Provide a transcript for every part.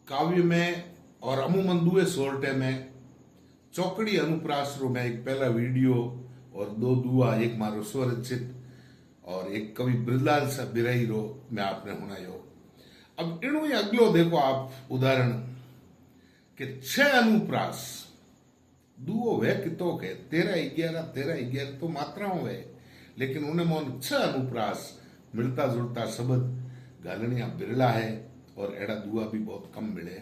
काव्य में और अमूमन दुए सोरटे में चौकड़ी अनुप्रास रो मैं एक पहला वीडियो और दो दुआ, एक मारो स्वरचित और एक कवि ब्रजलाल सा बिरही रो मैं आपने हुनायो। अब इणु ये अगलो देखो आप उदाहरण कि 6 अनुप्रास दुओ वे कितो के 13-11 तो मात्राओं वे, लेकिन उन्हें मोन 6 अनुप्रास मिलता जुलता शब्द गालनिया बिरला है और एड़ा दुआ भी बहुत कम मिले।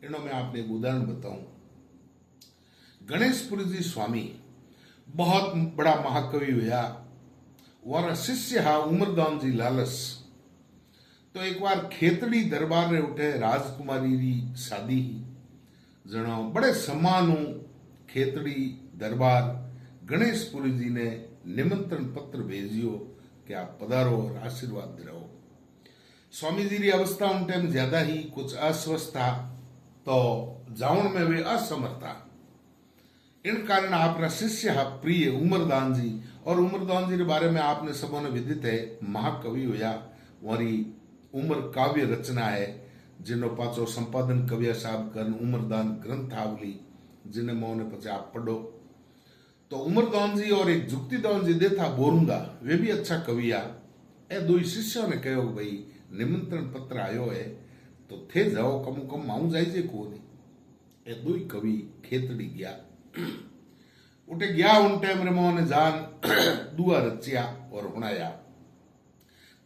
इनो मैं आपने एक उदाहरण बताऊं। गणेशपुरी जी स्वामी बहुत बड़ा महाकवि हुआ, वहां शिष्य हा उमरदान जी लालस। तो एक बार खेतड़ी दरबार रे उठे राजकुमारी री शादी ही जनो बड़े सम्मानु खेतड़ी दरबार गणेशपुरी जी ने निमंत्रण पत्र भेजियो कि आप पधारो और आशीर्वाद दिलाओ। स्वामी जी की अवस्था उन टाइम ज्यादा ही कुछ अस्वस्थ था, तो जाउन में वे असमर्थ था। इन कारण आपका शिष्य प्रिय उमरदान जी, और उमरदान जी के बारे में आपने सबों ने विदित है, महाकवि हुआ, वरी उमर काव्य रचना है जिनो पाचो संपादन कविया साहब कर उमरदान ग्रंथावली जिन्हें मोने पचे आप पढ़ो। तो उमरदान जी और एक जुक्तिदान जी देथा बोरुंगा, वे भी अच्छा कवि आ। ए दो शिष्यों ने कहो भाई निमंत्रण पत्र आयो है तो थे जाओ, कमु कम आऊं जाइजे को नहीं। ए दो कवि खेतड़ी गया, उठे गया उन टाइम रे मोने जान दुआ रचिया और हुनाया।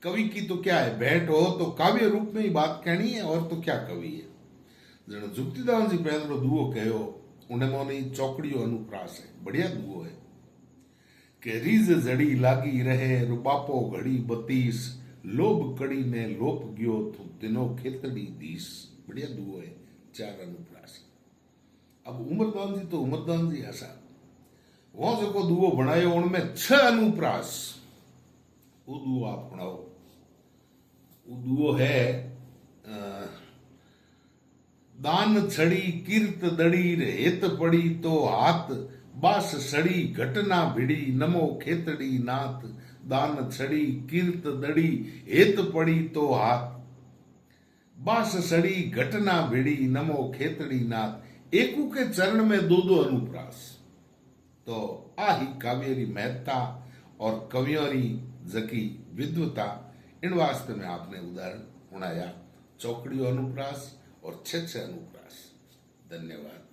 कवि की तो क्या है, भेंट हो तो काव्य रूप में ही बात कहनी है, और तो क्या कवि है। जन जुक्तिदान जी पहलो दुओ कहो, उन्हें मोने चौकड़ियों अनुप्रास है, बढ़िया दुओ है कि रीज जड़ी लागी रहे रुबापो घड़ी 32, लोभ कड़ी में लोप गयो तो दिनो खेतड़ी दीस। बढ़िया दुओ है, 4 अनुप्रास। अब उमरदान जी तो उमरदान जी ऐसा वो जो दुओ बनायो उनमें 6 अनुप्रास, वो दुओ आप बनाओ। वो दुओ है दान छड़ी कीर्त दड़ी रे हित पड़ी तो हाथ, बास सड़ी घटना भिड़ी नमो खेतड़ी नाथ। दान छड़ी कीर्त दड़ी हित पड़ी तो हाथ, बास सड़ी घटना भिड़ी नमो खेतड़ी नाथ। एकू के चरण में 2-2 अनुप्रास। तो आ ही काव्य री महत्ता और कवियों री जकी विद्वता, इन वास्ते में आपने उदाहरण सुनाया, चौकड़ियों अनुप्रास और 6 अनुप्रास। धन्यवाद।